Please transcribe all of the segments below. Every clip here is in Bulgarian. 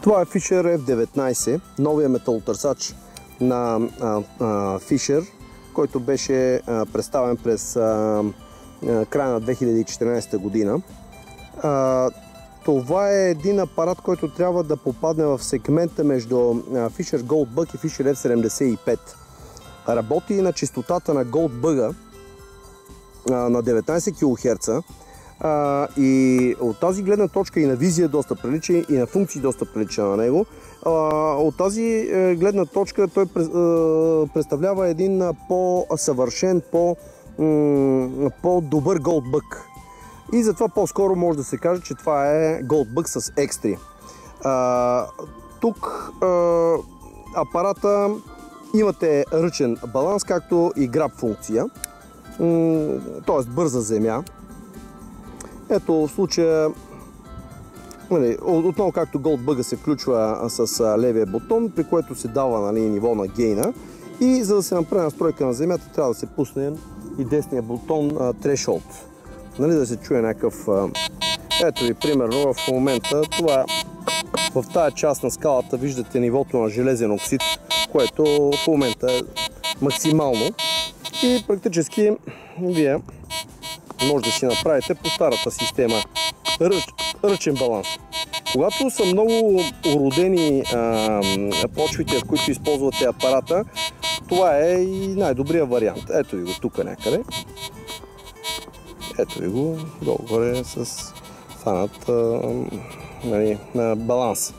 Това е Fisher F19, новия металотърсач на Fisher, който беше представен през края на 2014 година. Това е един апарат, който трябва да попадне в сегмента между Fisher Goldbug и Fisher F75. Работи на честотата на Goldbug на 19 кГц и от тази гледна точка и на визия доста прилича, и на функции доста прилича на него. От тази гледна точка той представлява един по-съвършен, по-добър Goldbug. И затова по-скоро може да се каже, че това е Goldbug с X3. Тук апарата имате ръчен баланс, както и граб функция, т.е. бърза земя. Ето в случая, отново както Goldbug се включва с левия бутон, при което се дава ниво на гейна, и за да се направи настройка на земята, трябва да се пусне и десния бутон Threshold. Да се чуе някакъв... Ето ви примерно в момента това, в тази част на скалата виждате нивото на железен оксид, което в момента е максимално и практически вие може да си направите по старата система ръчен баланс. Когато са много уродени почвите, в които използвате апарата, това е и най-добрият вариант. Ето ви го тук някъде. Ето ви го долу-горе с фанат баланс.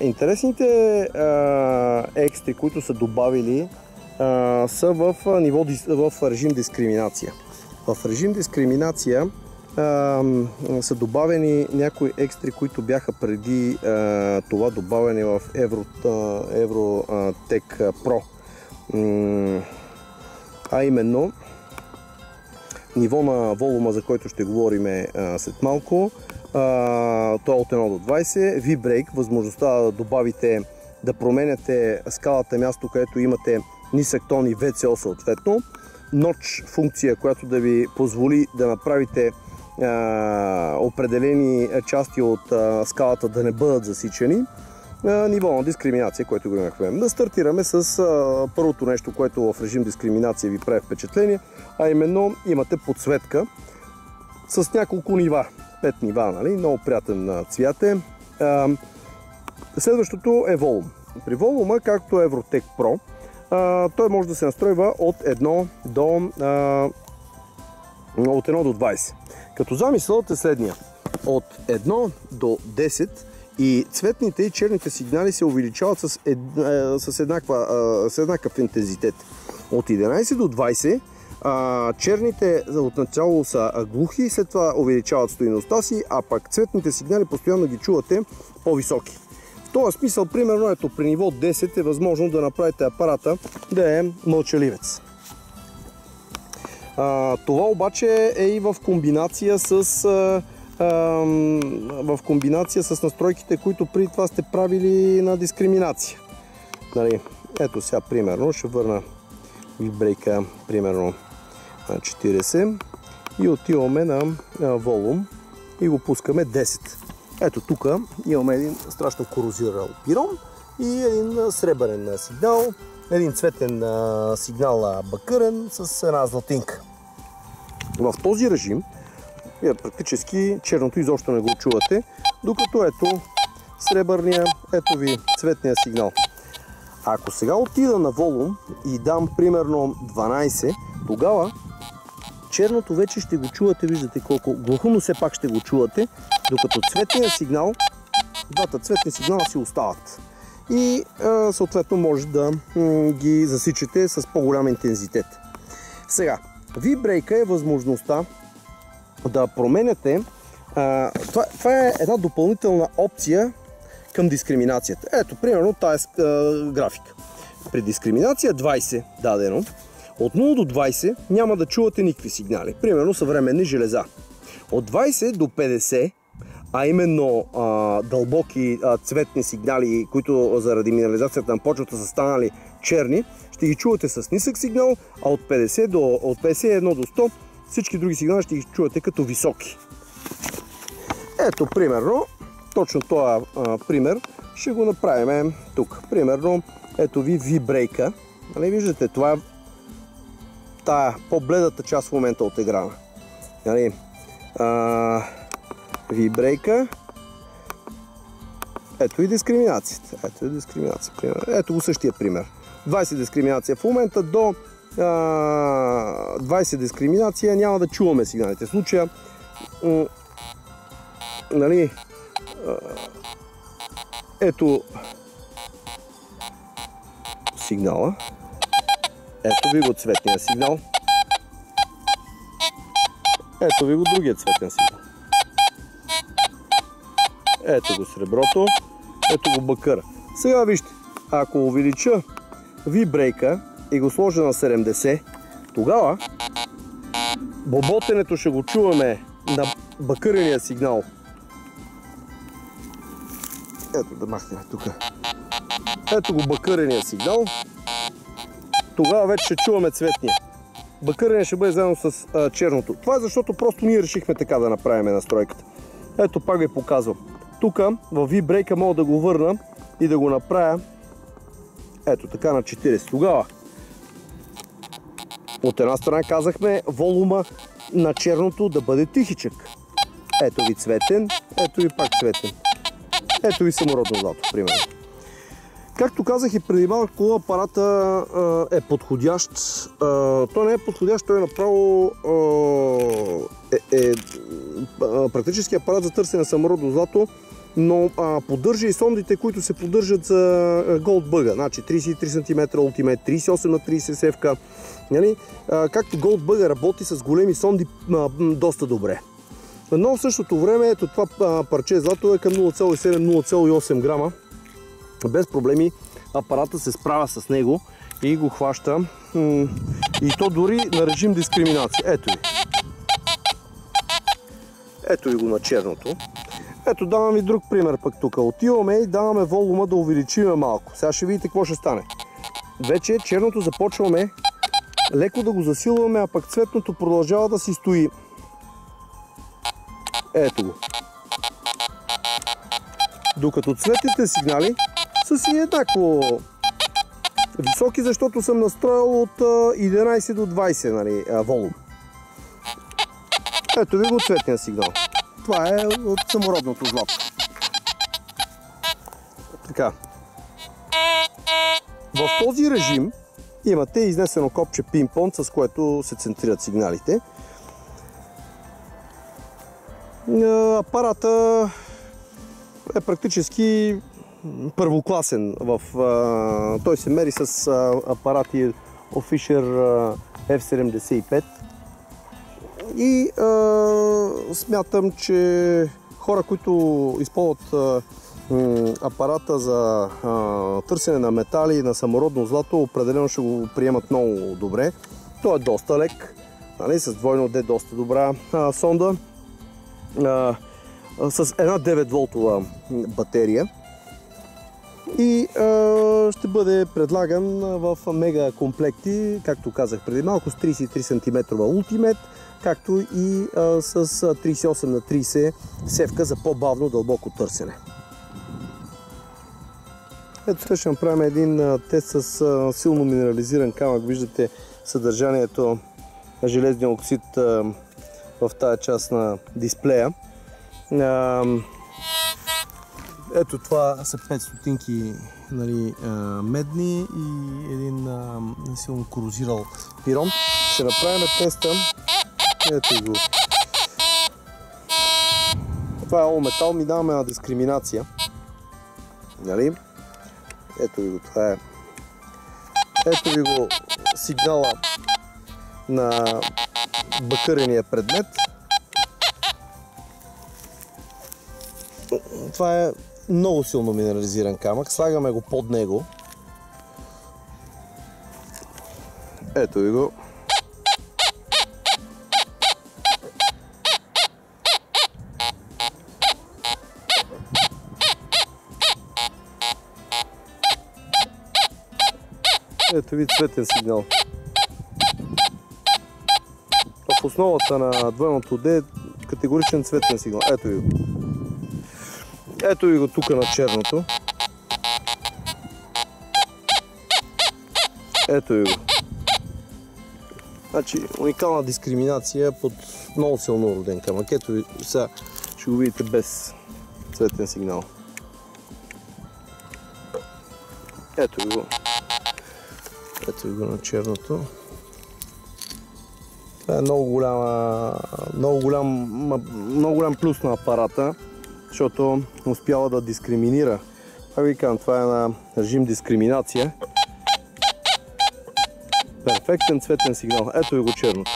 Интересните екстри, които са добавили, са в режим дискриминация. В режим дискриминация са добавени някои екстри, които бяха преди това добавени в Eurotech Pro. А именно ниво на волума, за който ще говорим след малко. То е от 1 до 20. V-Brake, възможността да добавите, да променяте скалата място, където имате нисък тон и VCO съответно. Notch функция, която да ви позволи да направите определени части от скалата да не бъдат засичани. Ниво на дискриминация, което го имахме. Да стартираме с първото нещо, което в режим дискриминация ви прави впечатление, а именно имате подсветка с няколко нива. 5 нива, нали? Много приятен цвят е. Следващото е волум. При волума, както Eurotech Pro, той може да се настройва от 1 до 20. Като замисълът е следния. От 1 до 10 и цветните и черните сигнали се увеличават с еднакъв интензитет. От 11 до 20 черните отначало са глухи, след това увеличават стойността си, а пък цветните сигнали постоянно ги чувате по-високи. В този смисъл, примерно, ето при ниво 10 е възможно да направите апарата да е мълчаливец. Това обаче е и в комбинация с настройките, които преди това сте правили на дискриминация. Нали, ето сега примерно ще върна V-Brake примерно 40 и отиваме на волум и го пускаме 10. Ето тук имаме един страшно корозирал пирон и един сребърен сигнал, един цветен сигнал бакърен с една златинка. В този режим практически черното изобщо не го чувате, докато ето сребърния, ето ви цветния сигнал. Ако сега отида на волум и дам примерно 12, тогава черното вече ще го чувате, виждате колко глухо, но все пак ще го чувате, докато цветния сигнал, двата цветни сигнала си остават. И съответно може да ги засичате с по-голям интензитет. Сега, V-Brake е възможността да променяте. Това е една допълнителна опция към дискриминацията. Ето, примерно, тази графика. При дискриминация 20 дадено, от 0 до 20 няма да чувате никакви сигнали. Примерно съвременни железа. От 20 до 50, а именно дълбоки цветни сигнали, които заради минерализацията на почвата са станали черни, ще ги чувате с нисък сигнал, а от 51 до 100 всички други сигнали ще ги чувате като високи. Ето примерно точно този пример ще го направим тук. Примерно, ето ви V-брейка. Нали, виждате, това е тая по-бледата част в момента от екрана. Нали, V-брейка. Ето и дискриминацията. Ето и дискриминация. Ето го същия пример. 20 дискриминация в момента, до 20 дискриминация няма да чуваме сигналите. В случая, нали, ето сигнала. Ето ви го цветния сигнал. Ето ви го другия цветен сигнал. Ето го среброто. Ето го бакъра. Сега вижте, ако увелича V-брейка и го сложа на 70, тогава боботенето ще го чуваме на бакърения сигнал. Ето да махнем тук. Ето го бакърения сигнал. Тогава вече ще чуваме цветния. Бакърения ще бъде заедно с черното. Това е защото просто ние решихме така да направим настройката. Ето пак ви показвам. Тук в V-брейка мога да го върна и да го направя ето така на 40. Тогава от една страна казахме волума на черното да бъде тихичък. Ето ви цветен, ето ви пак цветен. Ето ви самородно злато, примерно. Както казах и преди малко, апарата е подходящ. Той не е подходящ, той е направо практически апарат за търсене на самородно злато, но поддържа и сондите, които се поддържат за Goldbug. Значи 33 см Ultimate, 38 на 30 севка. Нали? Както Goldbug работи с големи сонди доста добре. Но в същото време, ето това парче злато е към 0,7-0,8 грама. Без проблеми апарата се справя с него и го хваща. И то дори на режим дискриминация. Ето ви. Ето ви го на черното. Ето давам ви друг пример пък тук. Отиваме и даваме волума да увеличиме малко. Сега ще видите какво ще стане. Вече черното започваме леко да го засилваме, а пък цветното продължава да си стои. Ето го. Докато цветните сигнали са си еднакво високи, защото съм настроил от 11 до 20 нали, волум. Ето ви го цветния сигнал. Това е от самородното злато. Така. В този режим имате изнесено копче пинпон, с което се центрират сигналите. Апарата е практически първокласен. Той се мери с апарати от Fisher F75 и смятам, че хора, които използват апарата за търсене на метали и на самородно злато, определено ще го приемат много добре. Той е доста лек, нали, с двойно D, доста добра сонда, с една 9 волтова батерия и ще бъде предлаган в мега комплекти, както казах преди малко, с 33 см Ultimate, както и с 38 на 30 севка за по-бавно дълбоко търсене. Ето сега ще направим един тест с силно минерализиран камък. Виждате съдържанието на железния оксид в тази част на дисплея. Ето това са 5 стотинки нали, медни и един силно корозирал пирон. Ще направим теста. Ето го. Това е all метал, ми даваме на дискриминация. Нали? Ето ви го, това е. Ето ви го сигнала на бакърения предмет. Това е много силно минерализиран камък. Слагаме го под него. Ето ви го. Ето ви цветен сигнал. В основата на двойното D е категоричен цветен сигнал. Ето ви го. Ето ви го тук на черното. Ето ви го. Значи, уникална дискриминация под много силно роден камък. Ето ви, сега ще го видите без цветен сигнал. Ето ви го. Ето ви го на черното. Това е много голям плюс на апарата, защото успява да дискриминира. Как ви казвам, това е на режим дискриминация. Перфектен цветен сигнал. Ето ви го черното.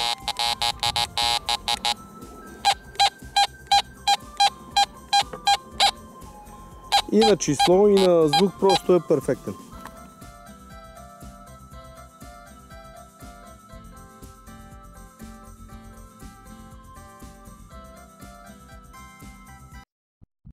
И на число, и на звук просто е перфектен.